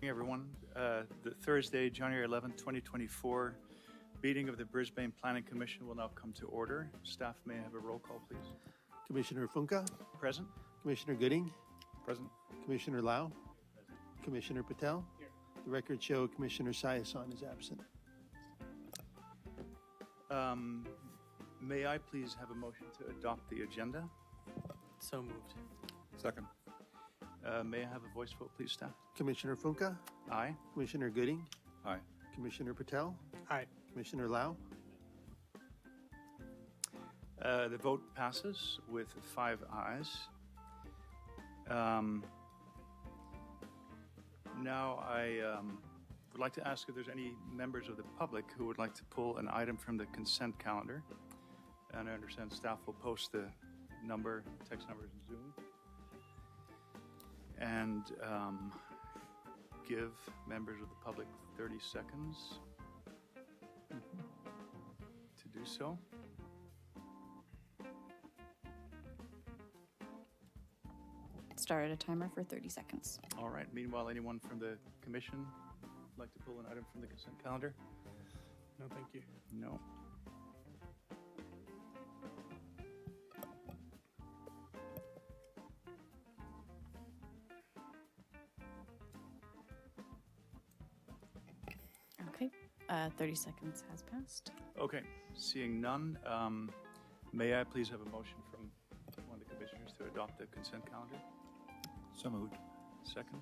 Everyone, the Thursday, January 11th, 2024 meeting of the Brisbane Planning Commission will now come to order. Staff may I have a roll call, please. Commissioner Funka, Present. Commissioner Gooding, Present. Commissioner Lau, Commissioner Patel. Here. The records show Commissioner Sayasan is absent. May I please have a motion to adopt the agenda? So moved. Second. May I have a voice vote, please, staff? Commissioner Funka, Aye. Commissioner Gooding, Aye. Commissioner Patel, Aye. Commissioner Lau. The vote passes with 5 ayes. Now I would like to ask if there's any members of the public who would like to pull an item from the consent calendar. And I understand staff will post the text numbers in Zoom. And give members of the public 30 seconds to do so. Start a timer for 30 seconds. All right. Meanwhile, anyone from the commission like to pull an item from the consent calendar? No, thank you. No. Okay, 30 seconds has passed. Okay. Seeing none, may I please have a motion from one of the commissioners to adopt the consent calendar? So moved. Second.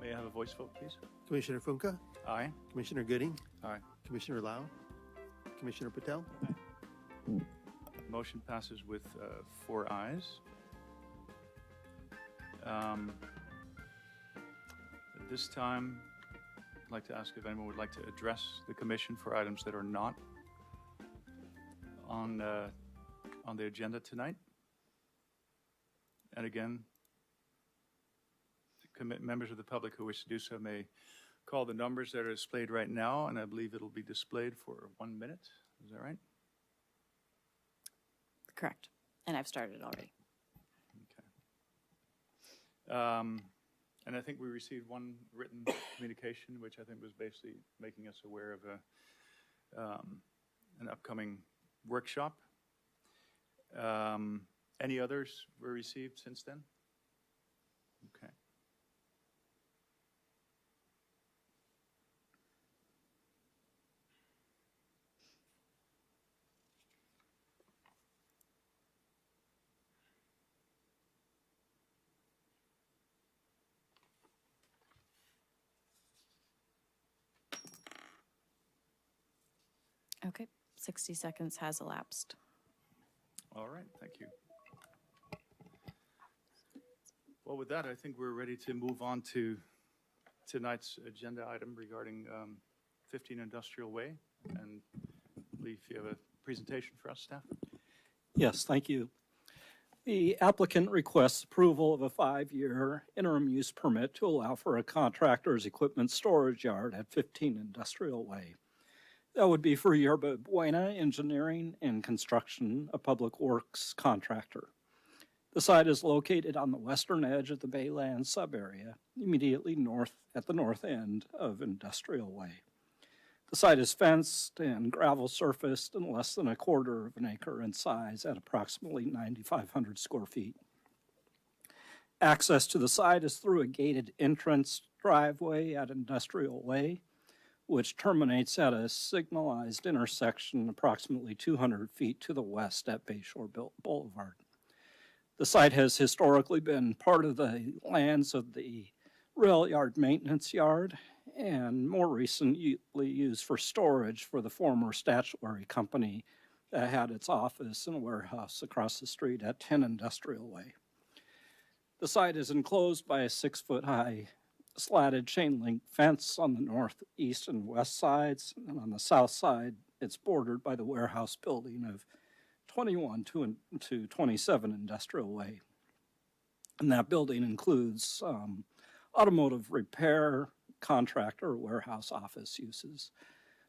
May I have a voice vote, please? Commissioner Funka, Aye. Commissioner Gooding, Aye. Commissioner Lau, Commissioner Patel. Motion passes with 4 ayes. At this time, I'd like to ask if anyone would like to address the commission for items that are not on the agenda tonight. And again, members of the public who wish to do so may call the numbers that are displayed right now, and I believe it'll be displayed for 1 minute. Is that right? Correct. And I've started already. Okay. And I think we received one written communication, which I think was basically making us aware of an upcoming workshop. Any others were received since then? Okay. Okay, 60 seconds has elapsed. All right, thank you. Well, with that, I think we're ready to move on to tonight's agenda item regarding 15 Industrial Way. And I believe you have a presentation for us, staff. Yes, thank you. The applicant requests approval of a 5-year interim use permit to allow for a contractor's equipment storage yard at 15 Industrial Way. That would be for Yerba Buena Engineering and Construction, a public works contractor. The site is located on the western edge of the Baylands sub-area, immediately north at the north end of Industrial Way. The site is fenced and gravel surfaced and less than 1/4 of an acre in size at approximately 9,500 square feet. Access to the site is through a gated entrance driveway at Industrial Way, which terminates at a signalized intersection approximately 200 feet to the west at Bayshore Boulevard. The site has historically been part of the lands of the rail yard maintenance yard and more recently used for storage for the former statuary company that had its office and warehouse across the street at 10 Industrial Way. The site is enclosed by a 6-foot-high slatted chain link fence on the north, east, and west sides, and on the south side, it's bordered by the warehouse building of 21 to 27 Industrial Way. And that building includes automotive repair, contractor, warehouse office uses.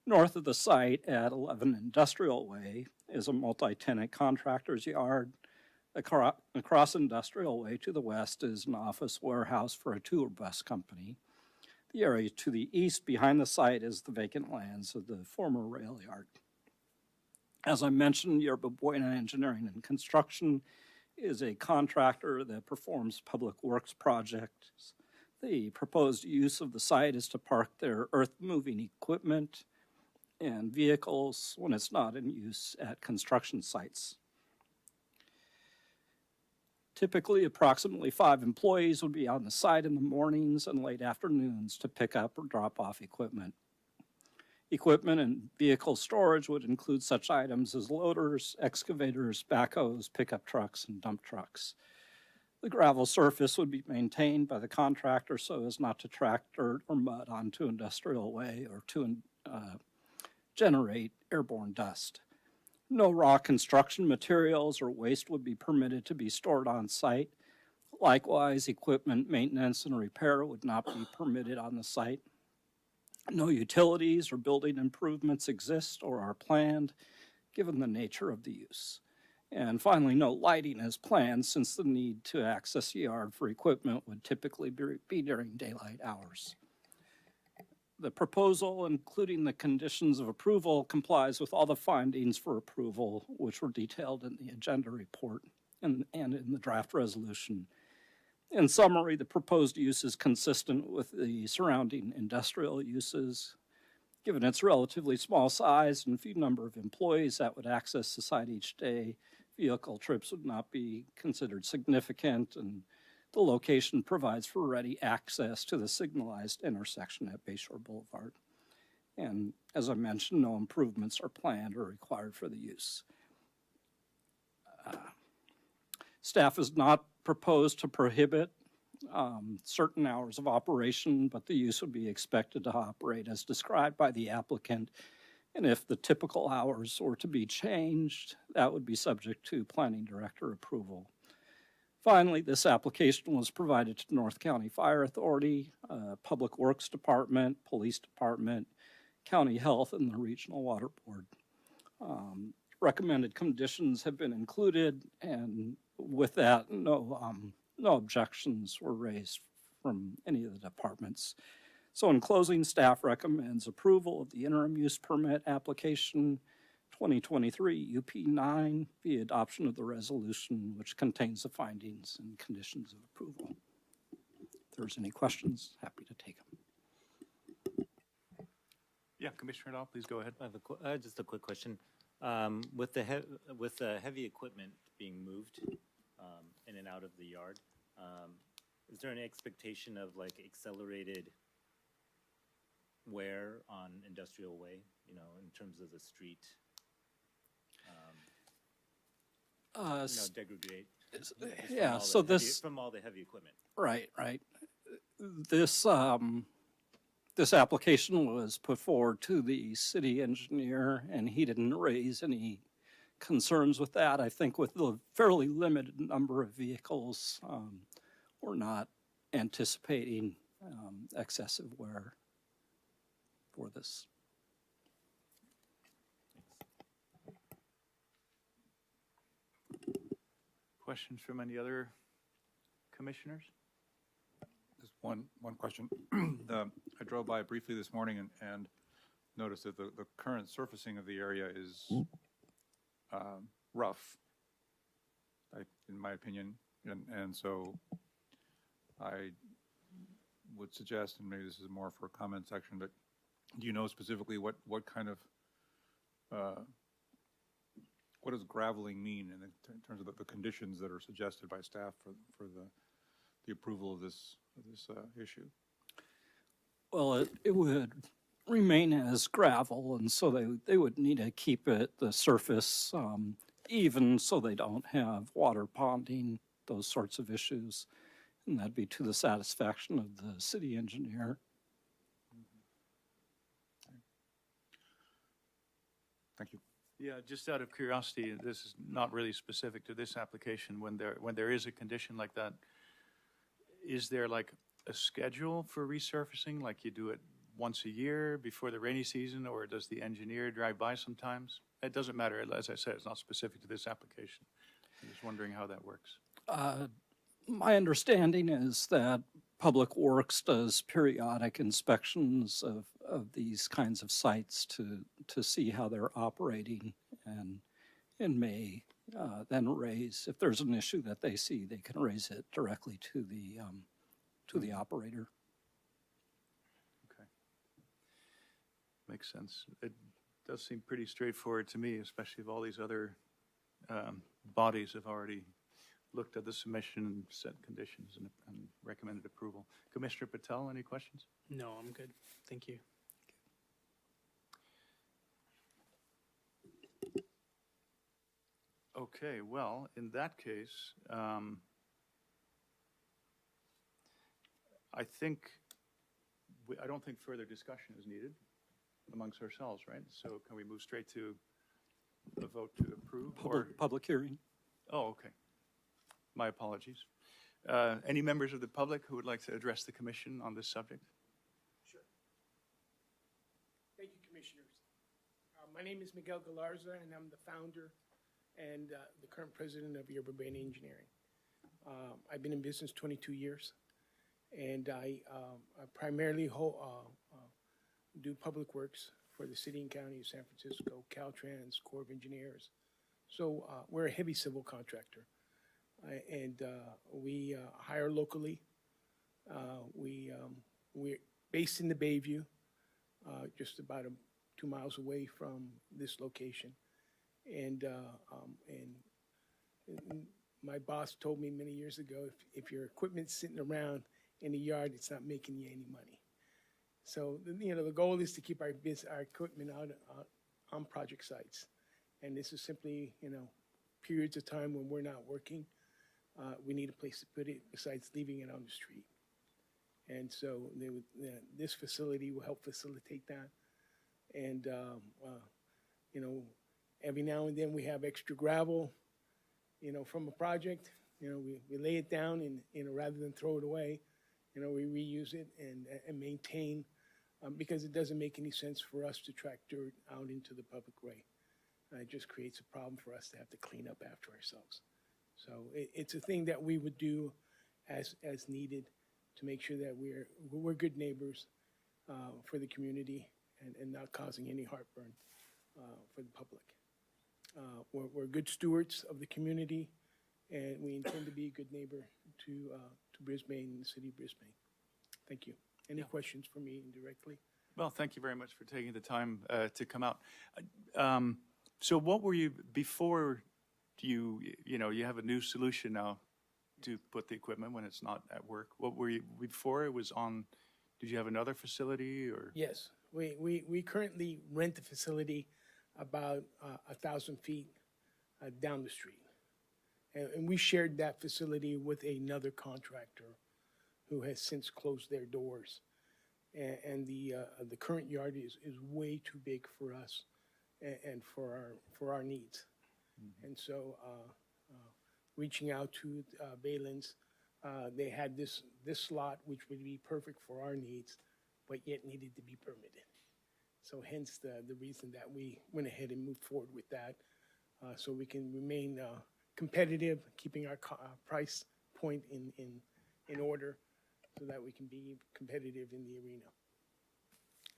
North of the site at 11 Industrial Way is a multi-tenant contractor's yard. Across Industrial Way to the west is an office warehouse for a tour bus company. The area to the east behind the site is the vacant lands of the former rail yard. As I mentioned, Yerba Buena Engineering and Construction is a contractor that performs public works projects. The proposed use of the site is to park their earth-moving equipment and vehicles when it's not in use at construction sites. Typically, approximately 5 employees would be on the site in the mornings and late afternoons to pick up or drop off equipment. Equipment and vehicle storage would include such items as loaders, excavators, backhoes, pickup trucks, and dump trucks. The gravel surface would be maintained by the contractor so as not to track dirt or mud onto industrial way or to generate airborne dust. No raw construction materials or waste would be permitted to be stored on site. Likewise, equipment maintenance and repair would not be permitted on the site. No utilities or building improvements exist or are planned, given the nature of the use. And finally, no lighting is planned since the need to access the yard for equipment would typically be during daylight hours. The proposal, including the conditions of approval, complies with all the findings for approval, which were detailed in the agenda report and in the draft resolution. In summary, the proposed use is consistent with the surrounding industrial uses. Given its relatively small size and few number of employees that would access the site each day, vehicle trips would not be considered significant, and the location provides for ready access to the signalized intersection at Bayshore Boulevard. And as I mentioned, no improvements are planned or required for the use. Staff has not proposed to prohibit certain hours of operation, but the use would be expected to operate as described by the applicant. And if the typical hours were to be changed, that would be subject to planning director approval. Finally, this application was provided to North County Fire Authority, Public Works Department, Police Department, County Health, and the Regional Water Board. Recommended conditions have been included, and with that, no objections were raised from any of the departments. So in closing, staff recommends approval of the interim use permit application 2023 UP9 via adoption of the resolution, which contains the findings and conditions of approval. If there's any questions, happy to take them. Yeah, Commissioner Dahl, please go ahead. I have just a quick question. With the heavy equipment being moved in and out of the yard, is there any expectation of like accelerated wear on Industrial Way, you know, in terms of the street? Degrade. Yeah, so from all the heavy equipment. Right. This application was put forward to the city engineer, and he didn't raise any concerns with that. I think with the fairly limited number of vehicles, we're not anticipating excessive wear for this. Questions from any other commissioners? Just one question. I drove by briefly this morning and noticed that the current surfacing of the area is rough, in my opinion, and so I would suggest, and maybe this is more for a comment section, but do you know specifically what kind of what does graveling mean in terms of the conditions that are suggested by staff for the approval of this issue? Well, it would remain as gravel, and so they would need to keep the surface even so they don't have water ponding, those sorts of issues, and that'd be to the satisfaction of the city engineer. Thank you. Yeah, just out of curiosity, this is not really specific to this application. When there is a condition like that, is there like a schedule for resurfacing? Like you do it once a year before the rainy season, or does the engineer drive by sometimes? It doesn't matter. As I said, it's not specific to this application. I'm just wondering how that works. My understanding is that Public Works does periodic inspections of these kinds of sites to see how they're operating and may then raise, if there's an issue that they see, they can raise it directly to the operator. Okay. Makes sense. It does seem pretty straightforward to me, especially if all these other bodies have already looked at the submission and set conditions and recommended approval. Commissioner Patel, any questions? No, I'm good. Thank you. Okay, well, in that case, I don't think further discussion is needed amongst ourselves, right? So can we move straight to a vote to approve? Public hearing. Oh, okay. My apologies. Any members of the public who would like to address the commission on this subject? Sure. Thank you, Commissioners. My name is Miguel Galarza, and I'm the founder and the current president of Yerba Buena Engineering. I've been in business 22 years, and I primarily do public works for the city and county of San Francisco, Caltrans, Corps of Engineers. So we're a heavy civil contractor, and we hire locally. We're based in the Bayview, just about 2 miles away from this location. And my boss told me many years ago, if your equipment's sitting around in the yard, it's not making you any money. So, the goal is to keep our equipment out on project sites. And this is simply, periods of time when we're not working. We need a place to put it besides leaving it on the street. And so this facility will help facilitate that. And, every now and then we have extra gravel, from a project. We lay it down and, rather than throw it away, we reuse it and maintain, because it doesn't make any sense for us to track dirt out into the public way. It just creates a problem for us to have to clean up after ourselves. So it's a thing that we would do as needed to make sure that we're good neighbors for the community and not causing any heartburn for the public. We're good stewards of the community, and we intend to be a good neighbor to Brisbane and the city of Brisbane. Thank you. Any questions for me indirectly? Well, thank you very much for taking the time to come out. So what were you, before you have a new solution now to put the equipment when it's not at work? What were you, before it was on, did you have another facility or? Yes, we currently rent the facility about 1,000 feet down the street. And we shared that facility with another contractor who has since closed their doors. And the current yard is way too big for us and for our needs. Mm-hmm. And so reaching out to Baylands, they had this slot which would be perfect for our needs, but yet needed to be permitted. So hence the reason that we went ahead and moved forward with that, so we can remain competitive, keeping our price point in order, so that we can be competitive in the arena.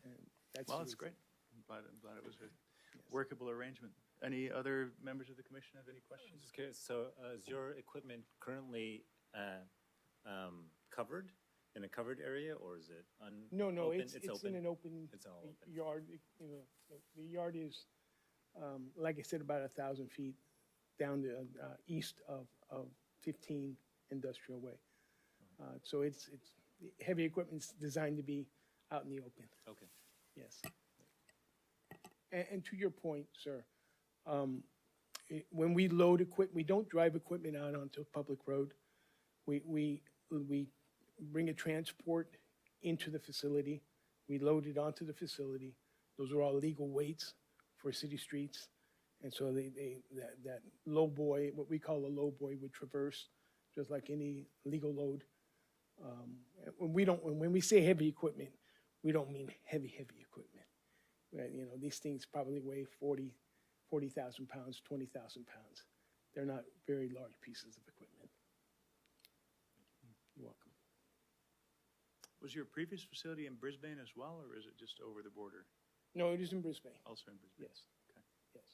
And that's great. I'm glad it was a workable arrangement. Any other members of the commission have any questions? Just curious. So, is your equipment currently covered in a covered area, or is it No, open? it's in an open yard. The yard is, like I said, about 1,000 feet down the east of 15 Industrial Way. So it's heavy equipment's designed to be out in the open. Okay. Yes. And to your point, sir, when we load equipment, we don't drive equipment out onto a public road. We bring a transport into the facility. We load it onto the facility. Those are all legal weights for city streets. And so that low boy, what we call a low boy, would traverse just like any legal load. When we say heavy equipment, we don't mean heavy equipment. These things probably weigh 40,000 pounds, 20,000 pounds. They're not very large pieces of equipment. You're welcome. Was your previous facility in Brisbane as well, or is it just over the border? No, it is in Brisbane. Also in Brisbane? Yes. Okay. Yes.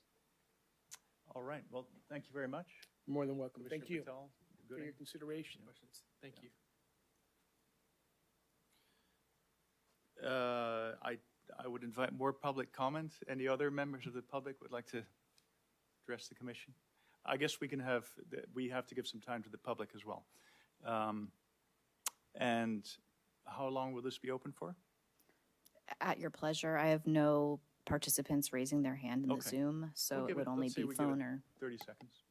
All right, well, thank you very much. More than welcome. Thank Commissioner you Patel, for Gooding. your consideration. Questions? Thank you. I would invite more public comment. Any other members of the public would like to address the commission? I guess we have to give some time to the public as well. And how long will this be open for? At your pleasure. I have no participants raising their hand in the Okay. Zoom, so We'll it give would it- only let's say be we give it phone or. 30 seconds.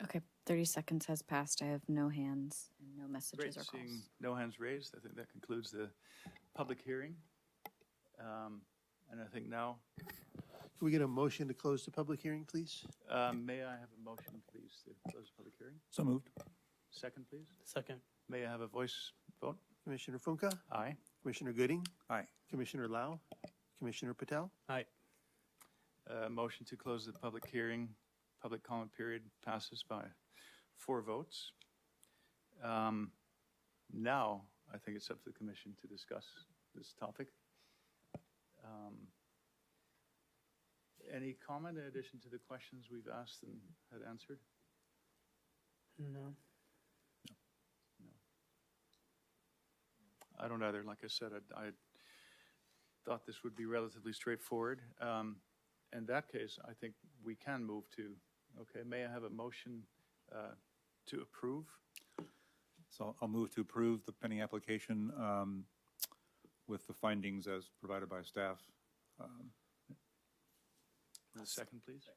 Okay, 30 seconds has passed. I have no hands and no Great, messages or seeing calls. no hands raised, I think that concludes the public hearing. And I think now, Can we get a motion to close the public hearing, please? may I have a motion, please, to close the public hearing? So moved. Second, please. Second. May I have a voice vote? Commissioner Funka, Aye. Commissioner Gooding, Aye. Commissioner Lau, Commissioner Patel. Aye. Motion to close the public hearing, public comment period passes by 4 votes. Now, I think it's up to the commission to discuss this topic. Any comment in addition to the questions we've asked and had answered? No. I don't either. Like I said, I thought this would be relatively straightforward. In that case, I think we can move to, okay, may I have a motion to approve? So I'll move to approve the pending application with the findings as provided by staff. A second, please.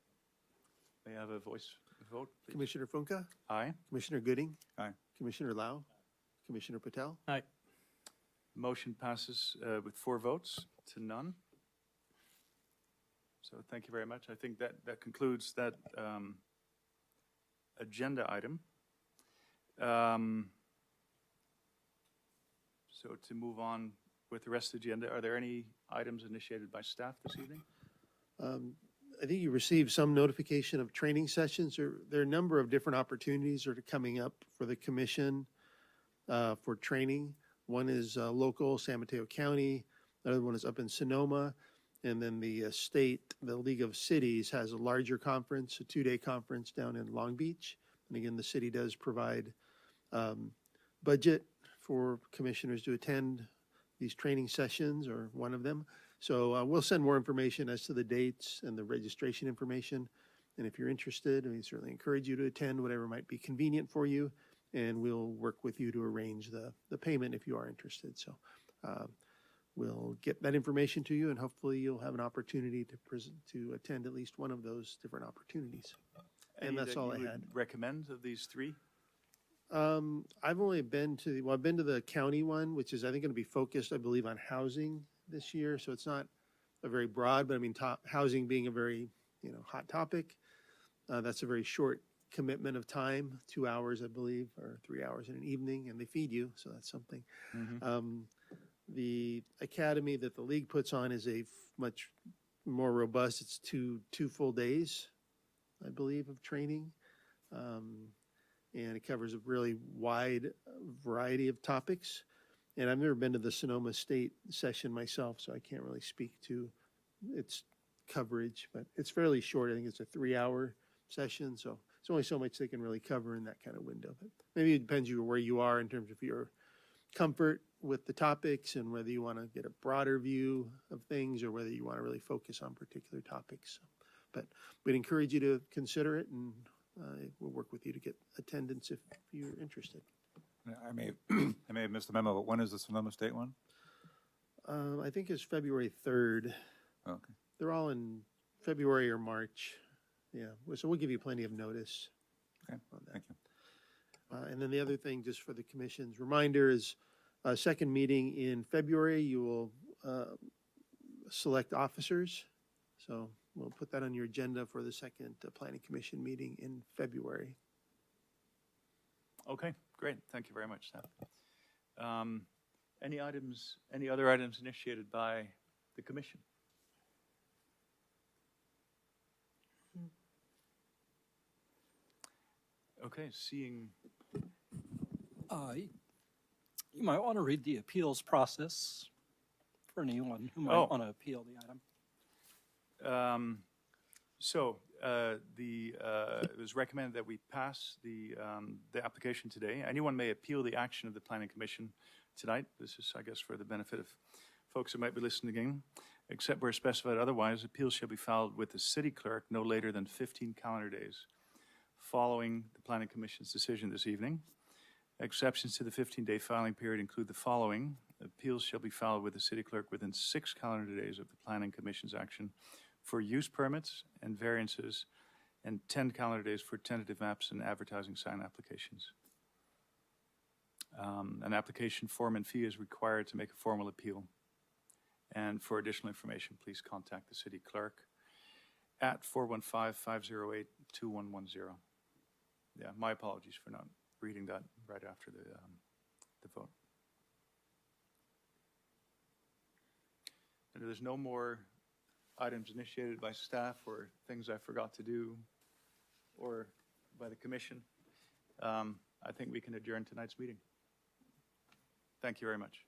May I have a voice vote, please? Commissioner Funka, Aye. Commissioner Gooding, Aye. Commissioner Lau, Commissioner Patel. Aye. Motion passes with 4 votes to none. So thank you very much. I think that concludes that agenda item. So to move on with the rest of the agenda, are there any items initiated by staff this evening? I think you received some notification of training sessions. There are a number of different opportunities that are coming up for the commission for training. One is local, San Mateo County. The other one is up in Sonoma. And then the state, the League of Cities, has a larger conference, a 2-day conference down in Long Beach. And again, the city does provide budget for commissioners to attend these training sessions, or one of them. So we'll send more information as to the dates and the registration information. And if you're interested, we certainly encourage you to attend whatever might be convenient for you. And we'll work with you to arrange the payment if you are interested. So we'll get that information to you, and hopefully you'll have an opportunity to attend at least one of those different opportunities. Any And that's that all I you would had. recommend of these 3? I've only been to, I've been to the county one, which is, I think, going to be focused, I believe, on housing this year. So it's not a very broad, but I mean, housing being a very, hot topic. That's a very short commitment of time, 2 hours, I believe, or 3 hours in an evening, and they feed you. So that's something. The academy that the league puts on is a much more robust. It's two full days, I believe, of training. And it covers a really wide variety of topics. And I've never been to the Sonoma State session myself, so I can't really speak to its coverage, but it's fairly short. I think it's a 3-hour session, so it's only so much they can really cover in that kind of window. But maybe it depends where you are in terms of your comfort with the topics and whether you want to get a broader view of things or whether you want to really focus on particular topics. But we'd encourage you to consider it, and we'll work with you to get attendance if you're interested. I may have missed the memo, but when is the Sonoma State one? I think it's February 3rd. Okay. They're all in February or March. Yeah, so we'll give you plenty of notice Okay. on that. Thank you. And then the other thing, just for the commission's reminder, is second meeting in February, you will select officers. So we'll put that on your agenda for the second planning commission meeting in February. Okay, great. Thank you very much, Staff. Any other items initiated by the commission? Okay, seeing, You might want to read the appeals process for anyone who might Oh. want to appeal the item. It was recommended that we pass the application today. Anyone may appeal the action of the planning commission tonight. This is, I guess, for the benefit of folks who might be listening again. Except where specified otherwise, appeals shall be filed with the city clerk no later than 15 calendar days following the planning commission's decision this evening. Exceptions to the 15-day filing period include the following. Appeals shall be filed with the city clerk within 6 calendar days of the planning commission's action for use permits and variances, and 10 calendar days for tentative maps and advertising sign applications. An application form and fee is required to make a formal appeal. And for additional information, please contact the city clerk at 415-508-2110. Yeah, my apologies for not reading that right after the vote. And there's no more items initiated by staff or things I forgot to do or by the commission. I think we can adjourn tonight's meeting. Thank you very much.